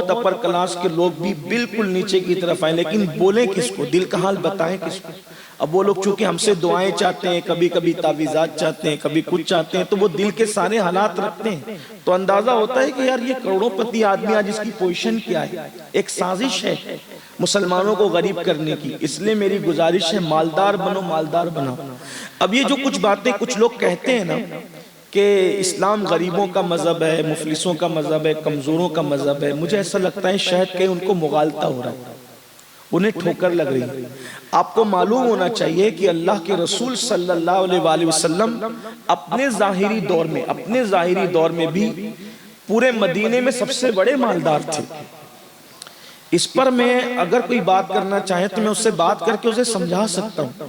Upper class کے لوگ بھی بالکل نیچے کی طرف آئیں، لیکن بولیں کس کو؟ دل کا حال بتائیں کس کو؟ اب وہ لوگ چونکہ ہم سے دعائیں چاہتے ہیں، کبھی کبھی تعویذات چاہتے ہیں، کبھی کچھ چاہتے ہیں، تو وہ دل کے سارے حالات رکھتے ہیں، تو اندازہ ہوتا ہے کہ یار یہ کروڑوں پتی آدمی آج اس کی پوزیشن کیا ہے؟ ایک سازش ہے مسلمانوں کو غریب کرنے کی۔ اس لیے میری گزارش ہے مالدار بنو، مالدار بناؤ۔ اب یہ جو کچھ باتیں کچھ لوگ کہتے ہیں نا کہ اسلام غریبوں کا مذہب ہے، مفلسوں کا مذہب ہے، کمزوروں کا مذہب ہے، مجھے ایسا لگتا ہے شاید کہ ان کو مغالطہ ہو رہا ہے، انہیں ٹھوکر لگ رہی ہے۔ آپ کو معلوم ہونا چاہیے کہ اللہ کے رسول صلی اللہ علیہ وآلہ وسلم اپنے ظاہری دور میں بھی پورے مدینے میں سب سے بڑے مالدار تھے۔ اس پر میں اگر کوئی بات کرنا چاہے تو میں اس سے بات کر کے اسے سمجھا سکتا ہوں۔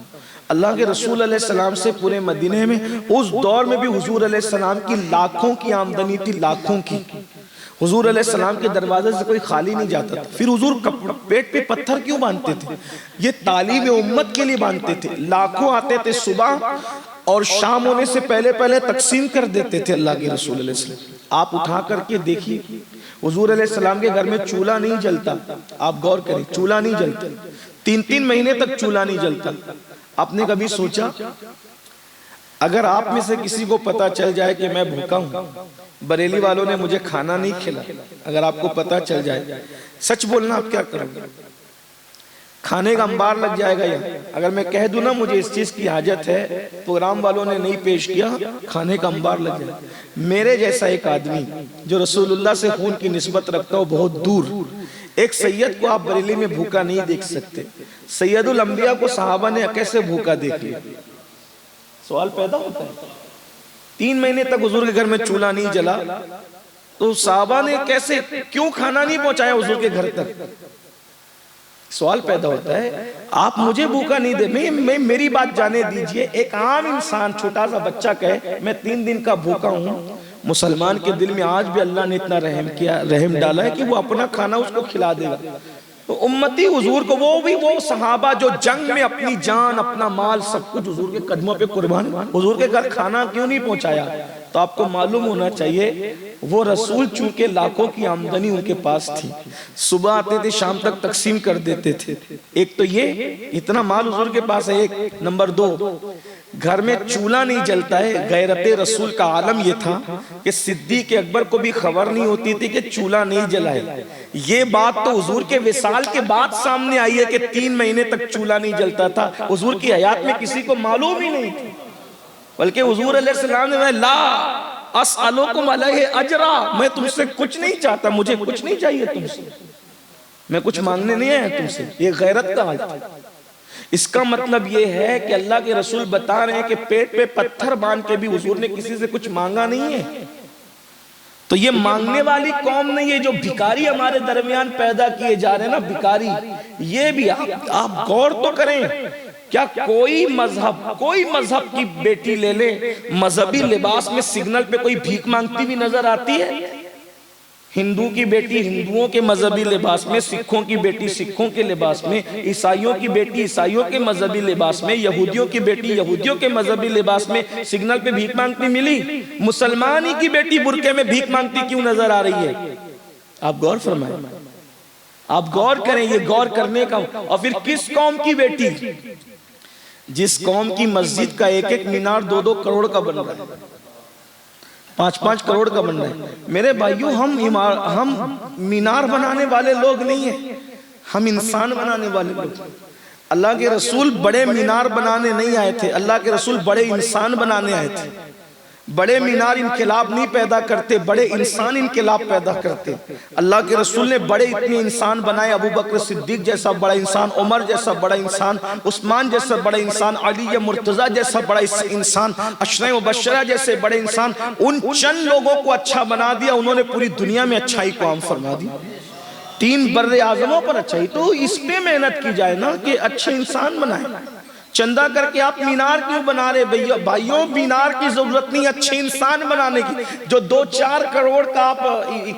اللہ کے رسول علیہ السلام سے پورے مدینے میں اس دور میں بھی حضور علیہ السلام کی لاکھوں کی آمدنی تھی، لاکھوں کی۔ حضور علیہ السلام کے دروازے سے کوئی خالی نہیں جاتا تھا۔ پھر حضور پیٹ پہ پتھر کیوں باندھتے تھے؟ یہ تعلیم امت کے لیے باندھتے تھے۔ لاکھوں آتے تھے صبح اور شام ہونے سے پہلے تقسیم کر دیتے تھے اللہ کے رسول علیہ السلام۔ آپ اٹھا کر کے دیکھیے حضور علیہ السلام کے گھر میں چولہا نہیں جلتا، آپ غور کریں، چولہا نہیں جلتا، 3 مہینے تک چولہا نہیں جلتا۔ آپ نے کبھی سوچا اگر آپ میں سے کسی کو پتا چل جائے کہ میں بھوکا ہوں، بریلی والوں نے مجھے کھانا نہیں کھلا، اگر آپ کو پتا چل جائے، سچ بولنا آپ کیا کرو گے؟ کھانے کا انبار لگ جائے گا؟ یا اگر میں کہہ دوں نا مجھے اس چیز کی حاجت ہے، پروگرام والوں نے نہیں پیش کیا، کھانے کا انبار لگ جائے گا۔ میرے جیسا ایک آدمی جو رسول اللہ سے خون کی نسبت رکھتا ہو بہت دور، ایک سید کو آپ بریلی میں بھوکا نہیں دیکھ سکتے۔ سید الانبیاء کو صحابہ نے کیسے بھوکا دیکھ لیا؟ سوال پیدا ہوتا ہے۔ 3 مہینے تک حضور کے گھر میں چولہا نہیں جلا تو صحابہ نے کیسے، کیوں کھانا نہیں پہنچایا حضور کے گھر تک؟ سوال پیدا ہوتا ہے۔ آپ مجھے بھوکا نہیں دے، میں میری بات جانے دیجئے، ایک عام انسان چھوٹا سا بچہ کہے میں 3 دن کا بھوکا ہوں، مسلمان کے دل میں آج بھی اللہ نے اتنا رحم ڈالا ہے کہ وہ اپنا کھانا اس کو کھلا دے گا۔ تو امتی حضور کو، وہ صحابہ جو جنگ میں اپنی جان، اپنا مال، سب کچھ حضور کے قدموں پہ قربان، حضور کے گھر کھانا کیوں نہیں پہنچایا؟ تو آپ کو معلوم ہونا چاہیے وہ رسول چونکہ لاکھوں کی آمدنی ان کے پاس تھی، صبح آتے تھے شام تک تقسیم کر دیتے تھے۔ ایک تو یہ اتنا مال حضور کے پاس ہے، ایک نمبر 2 گھر میں چولہا نہیں جلتا ہے۔ غیرت رسول کا عالم یہ تھا کہ صدیق اکبر کو بھی خبر نہیں ہوتی تھی کہ چولہا نہیں جلائے۔ یہ بات تو حضور کے وصال کے بعد سامنے آئی ہے کہ 3 مہینے تک چولہا نہیں جلتا تھا، حضور کی حیات میں کسی کو معلوم ہی نہیں تھی۔ بلکہ حضور علیہ السلام نے لا اسألکم علیہ اجرا، میں تم سے کچھ نہیں چاہتا، مجھے کچھ نہیں چاہیے تم سے، میں کچھ مانگنے نہیں آیا تم سے۔ یہ غیرت کا حال تھا۔ اس کا مطلب یہ ہے کہ اللہ کے رسول بتا رہے ہیں کہ پیٹ پہ پتھر باندھ کے بھی حضور نے کسی سے کچھ مانگا نہیں ہے۔ تو یہ مانگنے والی قوم نہیں ہے جو بھکاری ہمارے درمیان پیدا کیے جا رہے ہیں نا، بھکاری، یہ بھی آپ غور تو کریں۔ کیا کوئی مذہب کی بیٹی لے لے، مذہبی لباس میں سگنل پہ کوئی بھیک مانگتی بھی نظر آتی ہے؟ ہندو کی بیٹی ہندوؤں کے مذہبی لباس میں، سکھوں کی بیٹی سکھوں کے لباس میں، عیسائیوں کی بیٹی عیسائیوں کے مذہبی لباس میں، یہودیوں کی بیٹی یہودیوں کے مذہبی لباس میں سگنل پہ بھیک مانگتی ملی؟ مسلمانی کی بیٹی برقعے میں بھیک مانگتی کیوں نظر آ رہی ہے؟ آپ غور فرمائیں، آپ غور کریں، یہ غور کرنے کا۔ اور پھر کس قوم کی بیٹی؟ جس قوم کی مسجد کا ایک مینار 2 کروڑ کا بن رہا ہے، 5 کروڑ کا بن رہا ہے۔ میرے بھائیوں، ہم مینار بنانے والے لوگ نہیں ہیں، ہم انسان بنانے والے لوگ۔ اللہ کے رسول بڑے مینار بنانے نہیں آئے تھے، اللہ کے رسول بڑے انسان بنانے آئے تھے۔ بڑے مینار انقلاب نہیں پیدا کرتے، بڑے انسان انقلاب پیدا کرتے۔ اللہ کے رسول نے بڑے اتنے انسان بنائے، ابو بکر صدیق جیسا بڑا انسان، عمر جیسا بڑا انسان، عثمان جیسا بڑا انسان، علی مرتضیٰ جیسا بڑا انسان، عشرہ مبشرہ جیسے بڑے انسان۔ ان چند لوگوں کو اچھا بنا دیا، انہوں نے پوری دنیا میں اچھائی کو عام فرما دی۔ 3 بر اعظموں پر اچھائی، تو اس پہ محنت کی جائے نا کہ اچھے انسان بنائیں۔ چندہ کر کے آپ مینار کیوں بنا رہے بھائیوں؟ مینار کی ضرورت نہیں، اچھے انسان بنانے کی۔ جو 2-4 کروڑ کا آپ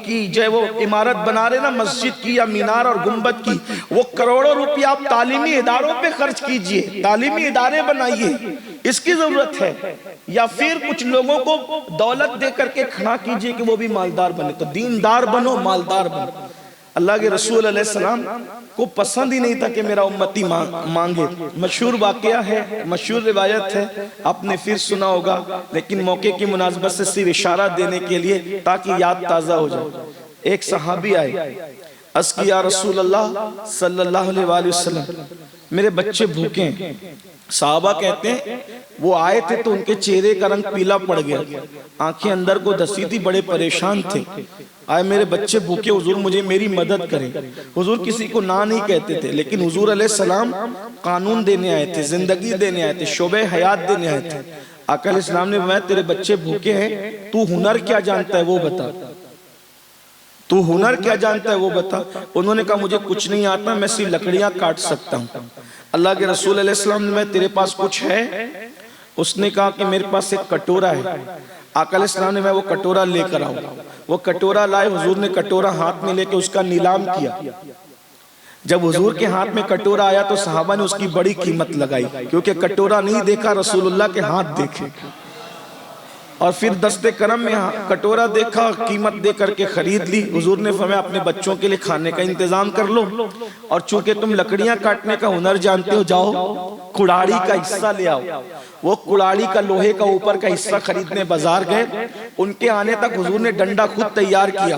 کی جو ہے وہ عمارت بنا رہے نا، مسجد کی یا مینار اور گنبد کی، وہ کروڑوں روپیہ آپ تعلیمی اداروں پہ خرچ کیجئے، تعلیمی ادارے بنائیے، اس کی ضرورت ہے۔ یا پھر کچھ لوگوں کو دولت دے کر کے کھڑا کیجئے کہ وہ بھی مالدار بنے۔ تو دیندار بنو، مالدار بنو۔ اللہ کے رسول علیہ السلام کو پسند ہی نہیں تھا کہ میرا امتی مانگے. مشہور واقعہ ہے, مشہور روایت ہے, آپ نے پھر سنا ہوگا, لیکن موقع کی مناسبت سے صرف اشارہ دینے کے لیے تاکہ یاد تازہ ہو جائے. ایک صحابی آئے, عرض کی یا رسول اللہ صلی اللہ علیہ وآلہ وسلم, میرے بچے بھوکے ہیں. صحابہ کہتے ہیں وہ آئے تھے تو ان کے چہرے کا رنگ پیلا پڑ گیا, آنکھیں اندر کو دسی تھی, بڑے پریشان تھے. آئے میرے بچے بھوکے, حضور مجھے میری مدد کریں. حضور کسی کو نہ نہیں کہتے تھے, لیکن حضور علیہ السلام قانون دینے آئے تھے, زندگی دینے آئے تھے, شعبہ حیات دینے آئے تھے. آقا علیہ السلام نے فرمایا تیرے بچے بھوکے ہیں, تو ہنر کیا جانتا ہے وہ بتا, تو ہنر کیا جانتا ہے وہ بتا. انہوں نے کہا مجھے کچھ نہیں آتا, میں صرف لکڑیاں کاٹ سکتا ہوں. اللہ کے رسول علیہ السلام نے تیرے پاس کچھ ہے؟ اس نے کہا کہ میرے پاس ایک کٹورا ہے. آقا علیہ السلام نے وہ کٹورا لے کر آؤ. وہ کٹورا لائے, حضور نے کٹورا ہاتھ میں لے کے اس کا نیلام کیا. جب حضور کے ہاتھ میں کٹورا آیا تو صحابہ نے اس کی بڑی قیمت لگائی, کیونکہ کٹورا نہیں دیکھا, رسول اللہ کے ہاتھ دیکھے. اور پھر دست کرم میں کٹورا دیکھا, قیمت دے کر کے خرید لی. حضور نے فرمایا اپنے بچوں کے لیے کھانے کا انتظام کر لو, اور چونکہ تم لکڑیاں کاٹنے کا ہنر جانتے ہو, جاؤ کڑاڑی کا حصہ لے آؤ. وہ کڑاڑی کا لوہے کا اوپر کا حصہ خریدنے بازار گئے. ان کے آنے تک حضور نے ڈنڈا خود تیار کیا,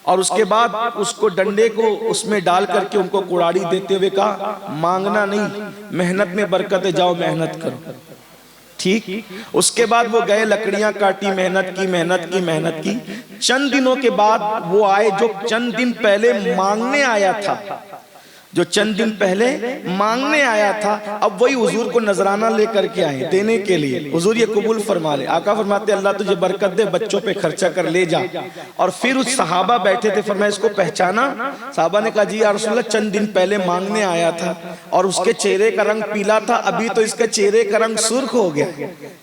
اور اس کے بعد اس کو ڈنڈے کو اس میں ڈال کر کے ان کو کڑاڑی دیتے ہوئے کہا مانگنا نہیں, محنت میں برکت ہے, جاؤ محنت کرو. ٹھیک, اس کے بعد وہ گئے, لکڑیاں کاٹی, محنت کی. چند دنوں کے بعد وہ آئے جو چند دن پہلے مانگنے آیا تھا, اب وہی حضور کو نذرانہ لے کر کے آئے دینے کے لیے. حضور یہ قبول فرما لے. آقا فرماتے اللہ تجھے برکت دے, بچوں پہ خرچہ کر لے جا. اور پھر اس صحابہ بیٹھے تھے, فرمایا اس کو پہچانا؟ صحابہ نے کہا جی یا رسول اللہ چند دن پہلے مانگنے آیا تھا, اور اس کے چہرے کا رنگ پیلا تھا, ابھی تو اس کے چہرے کا رنگ سرخ ہو گیا,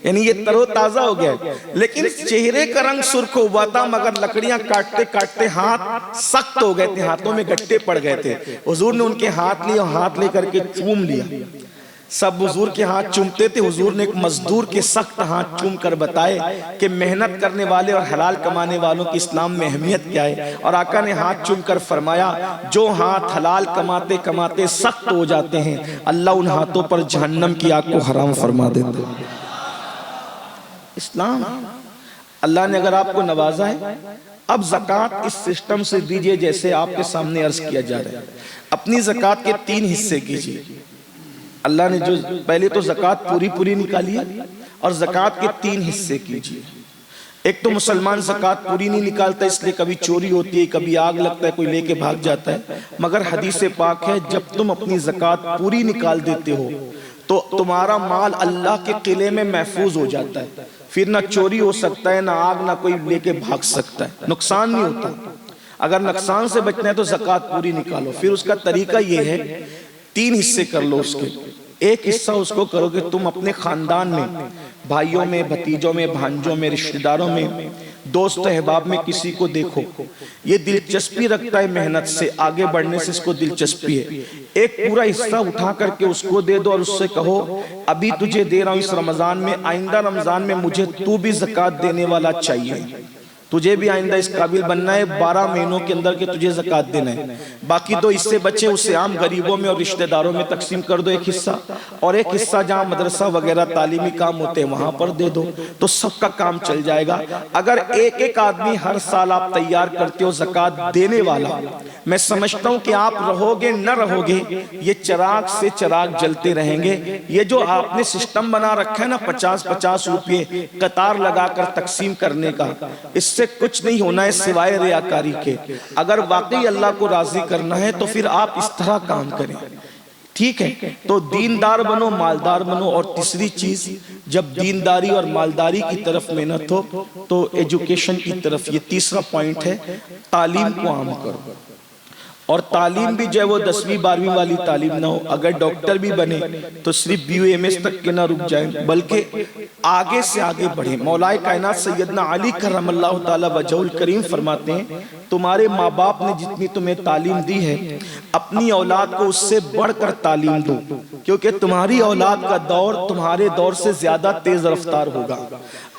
یعنی یہ تر و تازہ ہو گیا. لیکن چہرے کا رنگ سرخ ہوا تھا, مگر لکڑیاں کاٹتے کاٹتے ہاتھ سخت ہو گئے تھے, ہاتھوں میں گٹے پڑ گئے تھے. حضور نے ان کے ہاتھ لیا, ہاتھ لے کر کے چوم لیا. سب حضور کے ہاتھ چومتے تھے. حضور نے ایک مزدور کے سخت ہاتھ چوم کر بتائے کہ محنت کرنے والے اور حلال کمانے والوں کی اسلام میں اہمیت کیا ہے. اور آقا نے ہاتھ چوم کر فرمایا جو ہاتھ حلال کماتے کماتے سخت ہو جاتے ہیں, اللہ ان ہاتھوں پر جہنم کی آگ کو حرام فرما دیتا ہے. اسلام, اللہ نے اگر آپ کو نوازا ہے, اب زکوٰۃ اس سسٹم سے دیجئے جیسے آپ کے سامنے عرض کیا جا رہا ہے. اپنی زکوٰۃ کے 3 حصے کیجئے. اللہ نے جو پہلے تو زکوٰۃ پوری نکالی ہے, اور زکوٰۃ کے 3 حصے کیجئے. ایک تو مسلمان زکوٰۃ پوری نہیں نکالتا, اس لیے کبھی چوری ہوتی ہے, کبھی آگ لگتا ہے, کوئی لے کے بھاگ جاتا ہے. مگر حدیث پاک ہے جب تم اپنی زکوٰۃ پوری نکال دیتے ہو تو تمہارا مال اللہ کے قلعے میں محفوظ ہو جاتا ہے. پھر نہ چوری ہو سکتا ہے, نہ آگ, نہ کوئی لے کے بھاگ سکتا ہے, نقصان نہیں ہوتا. اگر نقصان سے بچنا ہے تو زکوٰۃ پوری نکالو. پھر اس کا طریقہ یہ ہے 3 حصے کر لو اس کے. ایک حصہ اس کو کرو کہ تم اپنے خاندان میں, بھائیوں میں, بھتیجوں میں, بھانجوں میں, رشتہ داروں میں, دوست احباب میں کسی کو دیکھو یہ دلچسپی رکھتا ہے, محنت سے آگے بڑھنے سے اس کو دلچسپی ہے, ایک پورا حصہ اٹھا کر کے اس کو دے دو, اور اس سے کہو ابھی تجھے دے رہا ہوں اس رمضان میں, آئندہ رمضان میں مجھے تو بھی زکوٰۃ دینے والا چاہیے. تجھے بھی آئندہ اس قابل بننا ہے 12 مہینوں کے اندر کہ تجھے زکوٰۃ دینا ہے. باقی 2 حصے بچے اسے عام غریبوں میں اور رشتہ داروں میں تقسیم کر دو ایک حصہ, اور ایک حصہ جہاں مدرسہ وغیرہ تعلیمی کام ہوتے ہیں وہاں پر دے دو, تو سب کا کام چل جائے گا. اگر ایک آدمی ہر سال آپ تیار کرتے ہو زکوٰۃ دینے والا, میں سمجھتا ہوں کہ آپ رہو گے نہ رہو گے یہ چراغ سے چراغ جلتے رہیں گے. یہ جو آپ نے سسٹم بنا رکھا ہے نا 50-50 روپے قطار لگا کر تقسیم کرنے کا, اس سے کچھ نہیں ہونا ہے سوائے ریاکاری کے. اگر واقعی اللہ کو راضی کرنا ہے تو پھر آپ اس طرح کام کریں. ٹھیک ہے, تو دیندار بنو, مالدار بنو. اور تیسری چیز, جب دینداری اور مالداری کی طرف محنت ہو تو ایجوکیشن کی طرف, یہ تیسرا پوائنٹ ہے, تعلیم کو عام کرو. اور تعلیم بھی جو ہے وہ 10ویں 12ویں والی تعلیم نہ ہو. اگر ڈاکٹر بھی بنے تو صرف BA تک کے نہ رک جائیں, بلکہ آگے سے آگے بڑھیں. مولا کائنات سیدنا علی کرم اللہ تعالی وجہ الکریم فرماتے ہیں تمہارے ماں باپ نے جتنی تمہیں تعلیم دی ہے اپنی اولاد کو اس سے بڑھ کر تعلیم دو, کیونکہ تمہاری اولاد کا دور تمہارے دور سے زیادہ تیز رفتار ہوگا۔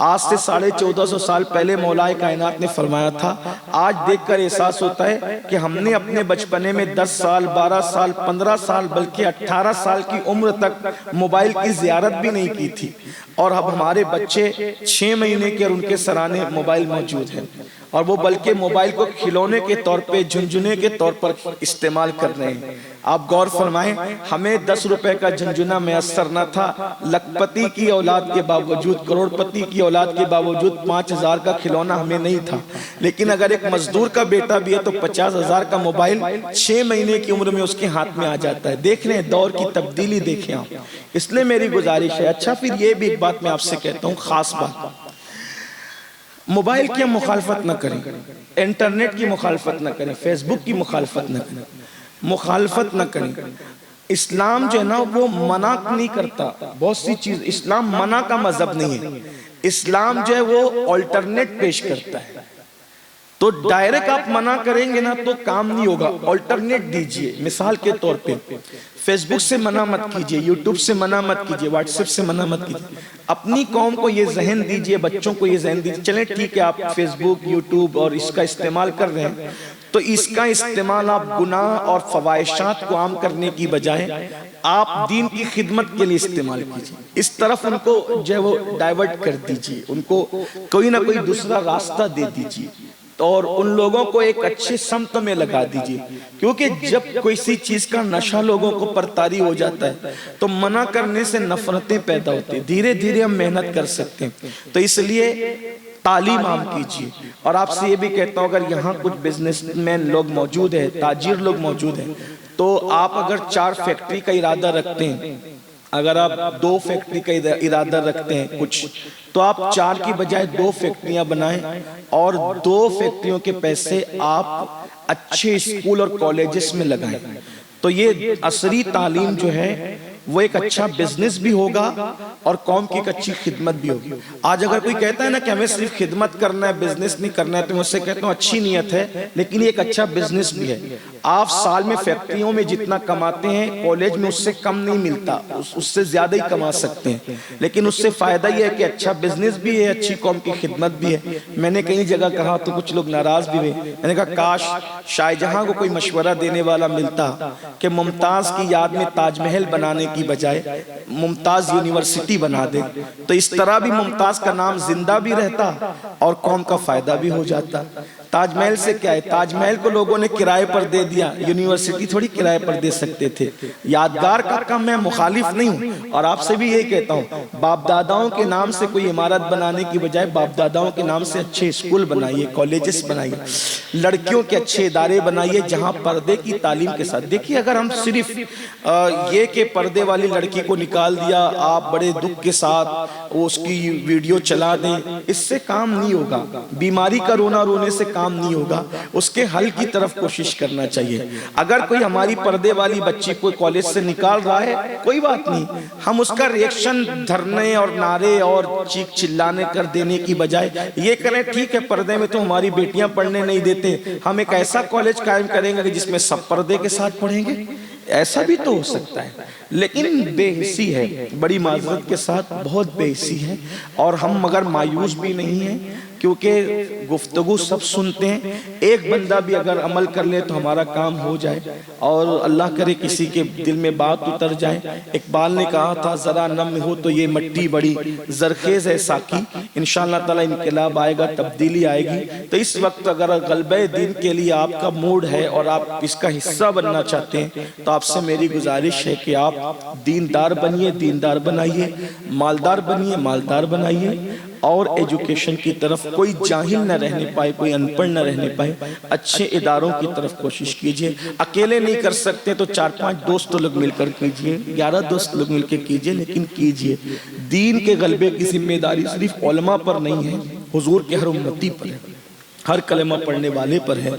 آج سے 1450 سال پہلے مولا کائنات نے فرمایا تھا، آج دیکھ کر احساس ہوتا ہے کہ ہم نے اپنے بچپنے میں 10 سال 12 سال 15 سال بلکہ 18 سال کی عمر تک موبائل کی زیارت بھی نہیں کی تھی، اور اب ہمارے بچے 6 مہینے کے اور ان کے سرانے موبائل موجود ہیں، اور وہ بلکہ موبائل کو کھلونے کے طور پہ جھنجھنے کے طور پر استعمال کر رہے ہیں۔ آپ غور فرمائیں، ہمیں 10 روپے کا جھنجھنا میسر نہ تھا، لکھپتی کی اولاد کے باوجود، کروڑ پتی کی اولاد کے باوجود 5000 کا کھلونا ہمیں نہیں تھا، لیکن اگر ایک مزدور کا بیٹا بھی ہے تو 50,000 کا موبائل 6 مہینے کی عمر میں اس کے ہاتھ میں آ جاتا ہے۔ دیکھ لیں دور کی تبدیلی، دیکھیں آپ۔ اس لیے میری گزارش ہے، اچھا پھر یہ بھی ایک بات میں آپ سے کہتا ہوں، خاص بات، موبائل کی ہم مخالفت نہ کریں، انٹرنیٹ کی مخالفت نہ کریں، فیس بک کی مخالفت نہ کریں، مخالفت نہ کریں۔ اسلام جو ہے نا وہ منع نہیں کرتا بہت سی چیز، اسلام منع کا مذہب نہیں ہے، اسلام جو ہے وہ آلٹرنیٹ پیش کرتا ہے۔ تو ڈائریکٹ آپ منع کریں گے نا تو کام نہیں ہوگا، آلٹرنیٹ دیجئے۔ مثال کے طور پہ فیس بک سے منع مت کیجئے، یوٹیوب سے منع مت کیجئے، واٹس ایپ سے منع مت کیجئے۔ اپنی قوم کو یہ ذہن دیجئے، بچوں کو یہ ذہن دیجئے، چلیں ٹھیک ہے آپ فیس بک یوٹیوب اور اس کا استعمال کر رہے ہیں، تو اس کا استعمال آپ گناہ اور فواحشات کو عام کرنے کی بجائے آپ دین کی خدمت کے لیے استعمال کیجئے۔ اس طرف ان کو جو ہے وہ ڈائیورٹ کر دیجئے، ان کو کوئی نہ کوئی دوسرا راستہ دے دیجئے، اور ان لوگوں کو ایک اچھے سمت میں لگا دیجئے، کیونکہ جب کسی چیز کا نشہ لوگوں کو پرطاری ہو جاتا ہے تو منع کرنے سے نفرتیں پیدا ہوتی ہیں، دھیرے دھیرے ہم محنت کر سکتے ہیں۔ تو اس لیے تعلیم عام کیجئے، اور آپ سے یہ بھی کہتا ہوں اگر یہاں کچھ بزنس مین لوگ موجود ہیں، تاجر لوگ موجود ہیں، تو آپ اگر 4 فیکٹری کا ارادہ رکھتے ہیں، اگر آپ 2 فیکٹری کا ارادہ رکھتے ہیں کچھ، تو آپ 4 کی بجائے 2 فیکٹریاں بنائیں، اور 2 فیکٹریوں کے پیسے آپ اچھے اسکول اور کالجز میں لگائیں۔ تو یہ عصری تعلیم جو ہے وہ ایک اچھا بزنس بھی ہوگا اور قوم کی ایک اچھی خدمت بھی ہوگی۔ آج اگر کوئی کہتا ہے نا کہ ہمیں صرف خدمت کرنا ہے، بزنس نہیں کرنا ہے، تو میں اس سے کہتا ہوں اچھی نیت ہے، لیکن یہ ایک اچھا بزنس بھی ہے۔ آپ سال میں فیکٹریوں میں جتنا کماتے ہیں، کالج میں اس سے کم نہیں ملتا، اس سے زیادہ ہی کما سکتے ہیں، لیکن اس سے فائدہ یہ ہے کہ اچھا بزنس بھی ہے، اچھی قوم کی خدمت بھی ہے۔ میں نے کئی جگہ کہا تو کچھ لوگ ناراض بھی ہوئے، میں نے کہا کاش شاہ جہاں کو کوئی مشورہ دینے والا ملتا کہ ممتاز کی یاد میں تاج محل بنانے کی بجائے ممتاز یونیورسٹی بنا دے، تو اس طرح بھی ممتاز کا نام زندہ بھی رہتا اور قوم کا فائدہ بھی ہو جاتا۔ تاج محل سے کیا ہے، تاج محل کو لوگوں نے کرائے پر دے دیا، یونیورسٹی تھوڑی کرائے پر دے سکتے تھے۔ یادگار کا کم میں مخالف نہیں ہوں، اور آپ سے بھی یہی کہتا ہوں باپ داداؤں کے نام سے کوئی عمارت بنانے کی بجائے باپ داداؤں کے نام سے اچھے اسکول بنائیے، کالجز بنائیے، لڑکیوں کے اچھے ادارے بنائیے جہاں پردے کی تعلیم کے ساتھ۔ دیکھیے اگر ہم صرف یہ کہ پردے والی لڑکی کو نکال دیا، آپ بڑے دکھ کے ساتھ اس کی ویڈیو چلا دیں، اس سے کام نہیں ہوگا، بیماری کا رونا رونے سے کام نہیں ہوگا، اس کے حل کی طرف کوشش کرنا چاہیے۔ اگر کوئی ہماری پردے والی بچی کو کالج سے نکال رہا ہے کوئی بات نہیں، ہم اس کا ریئیکشن دھرنے اور نعرے اور چیخ چلانے کر دینے کی بجائے یہ کریں ٹھیک ہے پردے میں تو ہماری بیٹیاں پڑھنے نہیں دیتے، ہم ایک ایسا کالج قائم کریں گے جس میں سب پردے کے ساتھ پڑھیں گے، ایسا بھی تو ہو سکتا ہے۔ لیکن بے حسی ہے، بڑی معذرت کے ساتھ بہت بے حسی ہے، اور ہم مگر مایوس بھی نہیں ہیں کیونکہ گفتگو سب سنتے ہیں، ایک بندہ بھی اگر عمل کر لے تو ہمارا کام ہو جائے، اور اللہ کرے کسی کے دل میں بات اتر جائے۔ اقبال نے کہا تھا ذرا نم ہو تو یہ مٹی بڑی زرخیز ہے ساقی، انشاءاللہ تعالی انقلاب آئے گا، تبدیلی آئے گی۔ تو اس وقت اگر غلبہ دین کے لیے آپ کا موڈ ہے اور آپ اس کا حصہ بننا چاہتے ہیں تو آپ سے میری گزارش ہے کہ آپ دیندار بنیے، دیندار بنائیے، مالدار بنیے، مالدار بنائیے، اور ایجوکیشن کی طرف کوئی جاہل نہ رہنے پائے، کوئی ان پڑھ نہ رہنے پائے، اچھے اداروں کی طرف کوشش کیجئے۔ اکیلے نہیں کر سکتے تو 4-5 دوست لوگ مل کر کیجئے، 11 دوست لوگ مل کے کیجئے، لیکن کیجئے۔ دین کے غلبے کی ذمہ داری صرف علماء پر نہیں ہے، حضور کے ہر امتی پر ہے۔ ہر کلمہ پڑھنے والے پر ہے،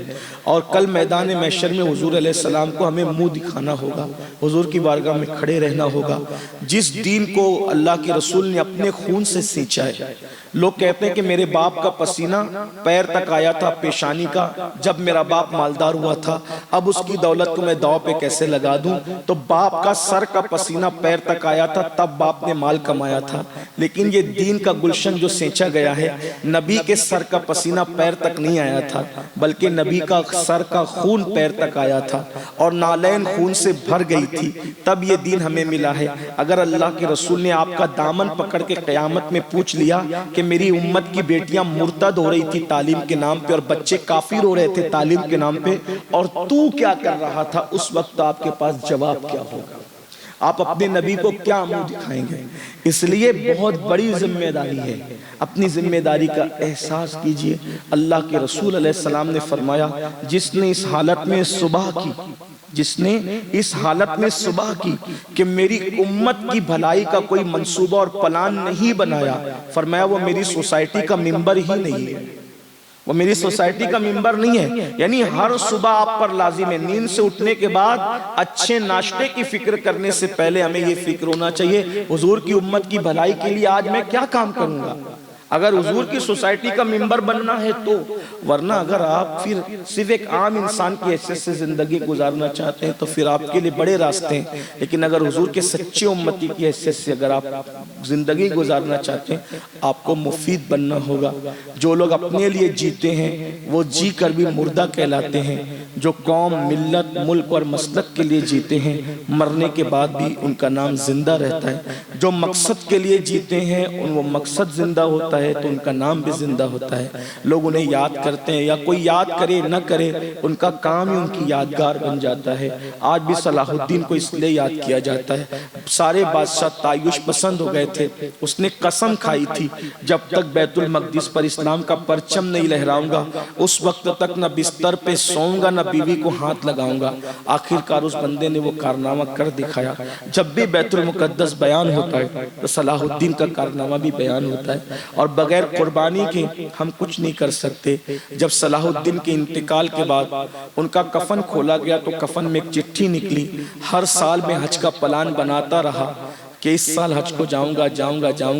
اور کل میدان محشر میں حضور علیہ السلام کو ہمیں منہ دکھانا ہوگا، حضور کی بارگاہ میں کھڑے رہنا ہوگا۔ جس دین کو اللہ کے رسول نے اپنے خون سے سینچا ہے، لوگ کہتے ہیں کہ میرے باپ کا پسینہ پیر تک آیا تھا، پیشانی کا، جب میرا باپ مالدار ہوا تھا، اب اس کی دولت کو میں داؤ پہ کیسے لگا دوں؟ تو باپ کا سر کا پسینہ پیر تک آیا تھا، تب باپ نے مال کمایا تھا، لیکن یہ دین کا گلشن جو سینچا گیا ہے، نبی کے سر کا پسینہ پیر تک نہیں آیا تھا، بلکہ نبی کا سر کا خون پیر تک آیا تھا، اور نالین خون سے بھر گئی تھی، تب یہ دین ہمیں ملا ہے۔ اگر اللہ کے رسول نے آپ کا دامن پکڑ کے قیامت میں پوچھ لیا کہ میری امت کی بیٹیاں مرتد ہو رہی تھی تعلیم کے نام پہ، اور بچے کافر ہو رہے تھے تعلیم کے نام پہ، اور تو کیا کر رہا تھا، اس وقت آپ کے پاس جواب کیا ہوگا؟ آپ اپنے نبی کو کیا منہ دکھائیں گے؟ اس لیے بہت بڑی ذمہ داری ہے، اپنی ذمہ داری کا احساس کیجئے۔ اللہ کے رسول علیہ السلام نے فرمایا، جس نے اس حالت میں صبح کی، جس نے اس حالت میں صبح کی کہ میری امت کی بھلائی کا کوئی منصوبہ اور پلان نہیں بنایا، فرمایا وہ میری سوسائٹی کا ممبر ہی نہیں ہے، وہ میری سوسائٹی کا ممبر نہیں ہے۔ یعنی ہر صبح آپ پر لازم ہے، نیند سے اٹھنے کے بعد اچھے ناشتے کی فکر کرنے سے پہلے ہمیں یہ فکر ہونا چاہیے، حضور کی امت کی بھلائی کے لیے آج میں کیا کام کروں گا؟ اگر حضور کی سوسائٹی کا ممبر بننا ہے تو، ورنہ اگر آپ پھر صرف ایک عام انسان کی حیثیت سے زندگی گزارنا چاہتے ہیں تو پھر آپ کے لیے بڑے راستے ہیں، لیکن اگر حضور کے سچے امتی کی حیثیت سے اگر آپ زندگی گزارنا چاہتے ہیں، آپ کو مفید بننا ہوگا۔ جو لوگ اپنے لیے جیتے ہیں وہ جی کر بھی مردہ کہلاتے ہیں، جو قوم، ملت، ملک اور مسلک کے لیے جیتے ہیں، مرنے کے بعد بھی ان کا نام زندہ رہتا ہے۔ جو مقصد کے لیے جیتے ہیں وہ مقصد زندہ ہوتا ہے تو ان کا نام بھی زندہ ہوتا ہے۔ لوگ انہیں یاد کرتے ہیں، یا کوئی یاد کرے نہ کرے، ان کا کام ہی ان کی یادگار بن جاتا ہے۔ آج بھی صلاح الدین کو اس لیے یاد کیا جاتا ہے، سارے بادشاہ تعیش پسند ہو گئے تھے، اس نے قسم کھائی تھی جب تک بیت المقدس پر اسلام کا پرچم نہیں لہراؤں گا اس وقت تک نہ بستر پہ سوؤں گا نہ بیوی کو ہاتھ لگاؤں گا۔ آخرکار اس بندے نے وہ کارنامہ کر دکھایا۔ جب بھی بیت المقدس بیان ہوتا ہے تو صلاح الدین کا کارنامہ بھی بیان ہوتا ہے، اور بغیر قربانی کے ہم کچھ نہیں کر سکتے۔ جب صلاح الدین کے انتقال کے بعد ان کا کفن کھولا گیا تو کفن میں ایک چٹھی نکلی، ہر سال میں حج کا پلان بناتا رہا کہ اس سال حج کو جاؤں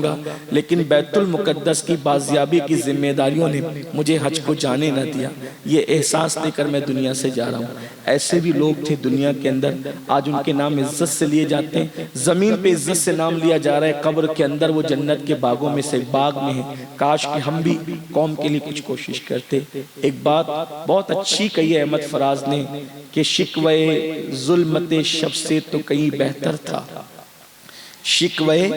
گا، لیکن بیت المقدس کی بازیابی کی ذمہ داریوں نے مجھے حج کو جانے نہ دیا، یہ احساس لے کر میں دنیا سے جا رہا ہوں۔ ایسے بھی لوگ تھے دنیا کے اندر، آج ان کے نام عزت سے لیے جاتے ہیں، زمین پہ عزت سے نام لیا جا رہا ہے، قبر کے اندر وہ جنت کے باغوں میں سے ایک باغ میں ہے۔ کاش کہ ہم بھی قوم کے لیے کچھ کوشش کرتے۔ ایک بات بہت اچھی کہی ہے احمد فراز نے کہ شکوے ظلمت شب سے تو کہیں بہتر تھا، شکوے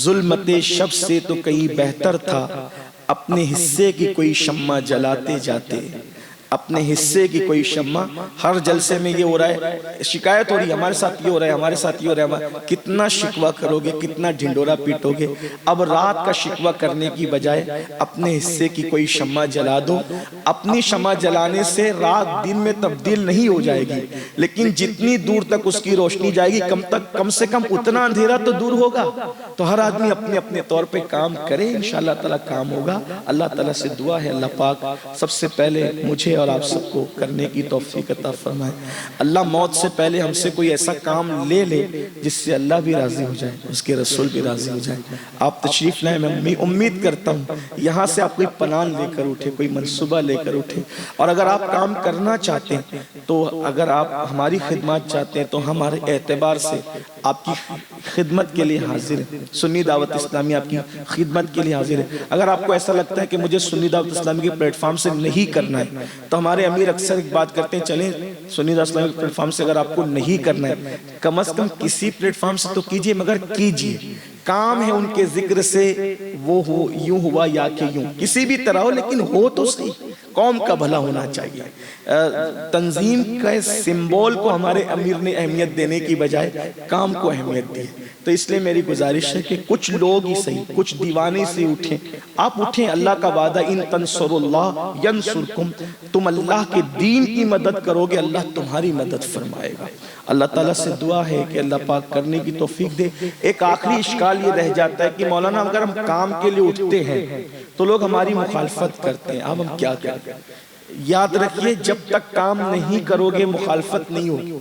ظلمت شب سے تو کہیں بہتر تھا، اپنے حصے کی کوئی شمع جلاتے جاتے، اپنے حصے کی کوئی شمع۔ ہر جلسے میں یہ ہو رہا ہے، شکایت ہو رہی ہے، ہمارے ساتھ یہ ہو رہا ہے، ہمارے ساتھ یہ ہو رہا ہے، کتنا شکوہ کرو گے، کتنا ڈھنڈورا پیٹو گے؟ اب رات کا شکوہ کرنے کی بجائے اپنے حصے کی کوئی شمع جلا دو۔ اپنی شمع جلانے سے رات دن میں تبدیل نہیں ہو جائے گی، لیکن جتنی دور تک اس کی روشنی جائے گی کم سے کم اتنا اندھیرا تو دور ہوگا۔ تو ہر آدمی اپنے اپنے طور پہ کام کرے، انشاءاللہ تعالیٰ کام ہوگا۔ اللہ تعالیٰ سے دعا ہے اللہ پاک سب سے پہلے مجھے اور آپ سب کو کرنے کی توفیق عطا فرمائے۔ اللہ موت سے پہلے ہم سے کوئی ایسا کام لے لے جس سے اللہ بھی راضی ہو جائے، اس کے رسول بھی راضی ہو جائے۔ آپ تشریف لائیں، میں امید کرتا ہوں یہاں سے آپ کوئی پلان لے کر اٹھے، کوئی منصوبہ لے کر اٹھے، اور اگر آپ کام کرنا چاہتے ہیں تو اگر آپ ہماری خدمات چاہتے ہیں تو ہمارے اعتبار سے آپ کی خدمت کے لیے حاضر ہے۔ سنی دعوت اسلامی آپ کی خدمت کے لیے حاضر ہے۔ اگر آپ کو ایسا لگتا ہے کہ مجھے سنی دعوت اسلامی کے پلیٹ فارم سے نہیں کرنا ہے تو ہمارے امیر اکثر ایک بات کرتے ہیں، چلیں سنی دعوت اسلامی کے پلیٹ فارم سے اگر آپ کو نہیں کرنا ہے کم از کم کسی پلیٹ فارم سے تو کیجئے، مگر کیجئے۔ کام ہے ان کے ذکر سے، وہ ہو یوں ہوا یا کہ یوں، کسی بھی طرح ہو لیکن ہو تو صحیح، قوم کا بھلا ہونا چاہیے۔ تنظیم کا سمبول کو ہمارے امیر نے اہمیت دینے کی بجائے کام کو اہمیت دی، تو اس لیے میری گزارش ہے کہ کچھ لوگ ہی صحیح، کچھ دیوانے سے اٹھیں، آپ اٹھیں۔ اللہ کا وعدہ ان تنصروا اللہ ینصرکم، تم اللہ کے دین کی مدد کرو گے اللہ تمہاری مدد فرمائے گا۔ اللہ تعالیٰ سے دعا ہے کہ اللہ پاک کرنے کی توفیق دے۔ ایک آخری اشکال یہ رہ جاتا ہے کہ مولانا اگر ہم کام کے لیے اٹھتے ہیں تو لوگ ہماری مخالفت کرتے ہیں، اب ہم کیا کریں؟ یاد رکھیے جب تک کام نہیں کرو گے مخالفت نہیں ہوگی.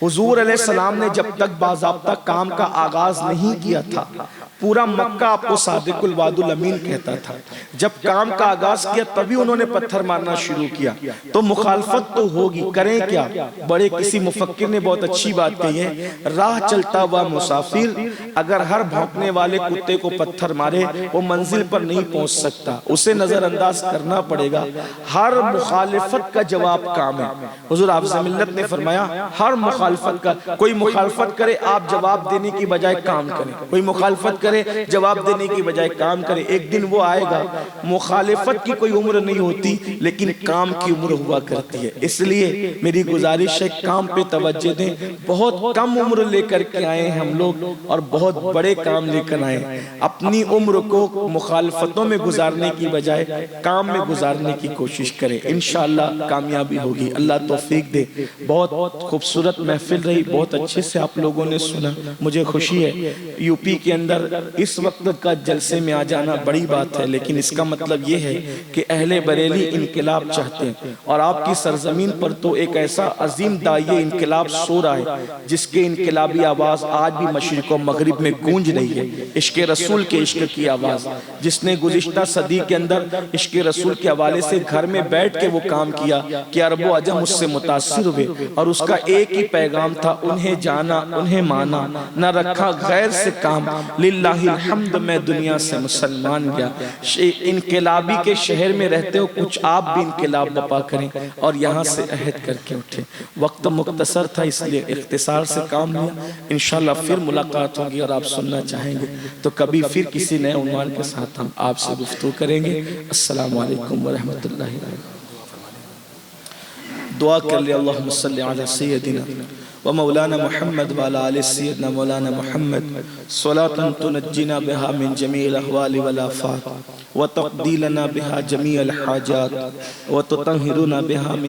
حضور علیہ السلام نے جب تک باضابطہ کام کا آغاز نہیں کیا تھا پورا مکہ آپ کو صادق الوعد الامین کہتا تھا. جب کام کا آغاز کیا تبھی انہوں نے پتھر مارنا شروع کیا. تو مخالفت تو ہوگی, کریں کیا؟ بڑے کسی مفکر نے بہت اچھی بات کہی ہے, راہ چلتا ہوا مسافر اگر ہر بھونکنے والے کتے کو پتھر مارے وہ منزل پر نہیں پہنچ سکتا, اسے نظر انداز کرنا پڑے گا. ہر مخالفت کا جواب کام ہے. حضور حافظ ملت نے فرمایا ہر مخالفت کا, کوئی مخالفت کرے آپ جواب دینے کی بجائے کام کریں, کوئی مخالفت کرے جواب دینے کی بجائے کام کرے. ایک دن وہ آئے گا, مخالفت کی کوئی عمر نہیں ہوتی لیکن کام کی عمر ہوا کرتی ہے. اس لیے میری گزارش ہے کام پہ توجہ دیں. بہت کم عمر لے کر کے آئے ہیں ہم لوگ اور بہت بڑے کام لے کر آئے. اپنی عمر کو مخالفتوں میں گزارنے کی بجائے کام میں گزارنے کی کوشش کریں, انشاءاللہ کامیابی ہوگی. اللہ توفیق دے. بہت خوبصورت محفل رہی, بہت اچھے سے آپ لوگوں نے سنا. مجھے خوشی ہے یو پی کے اندر اس وقت کا جلسے میں آ جانا بڑی بات ہے, لیکن اس کا مطلب یہ ہے کہ اہل بریلی انقلاب چاہتے ہیں اور آپ کی سرزمین پر تو ایک ایسا عظیم داعیہ انقلاب سو رہا ہے جس کے انقلابی آواز آج بھی مشرق و مغرب میں گونج رہی ہے. عشق رسول کے عشق کی آواز, جس نے گزشتہ صدی کے اندر عشق رسول کے حوالے سے گھر میں بیٹھ کے وہ کام کیا کہ عرب و عجم اس سے متاثر ہوئے اور اس کا ایک ہی پیغام تھا, انہیں جانا انہیں مانا, نہ رکھا غیر سے کام, للہ الحمد میں دنیا سے مسلمان گیا. انقلابی کے شہر میں رہتے ہو, کچھ آپ بھی انقلاب بپا کریں اور یہاں سے عہد کر کے اٹھیں. وقت مختصر تھا اس لیے اختصار سے کام لیا. انشاءاللہ پھر ملاقات ہوگی اور آپ سننا چاہیں گے تو کبھی پھر کسی نئے عنوان کے ساتھ ہم آپ سے گفتگو کریں گے. السلام علیکم ورحمۃ اللہ وبرکاتہ. دعا کر لیں اللہم صلی علی سیدنا ومولانا محمد وعلى آل سيدنا مولانا محمد صلاة تنجينا بها من جميع الأحوال والآفات وتقضي لنا بها جميع الحاجات وتطهرنا بها من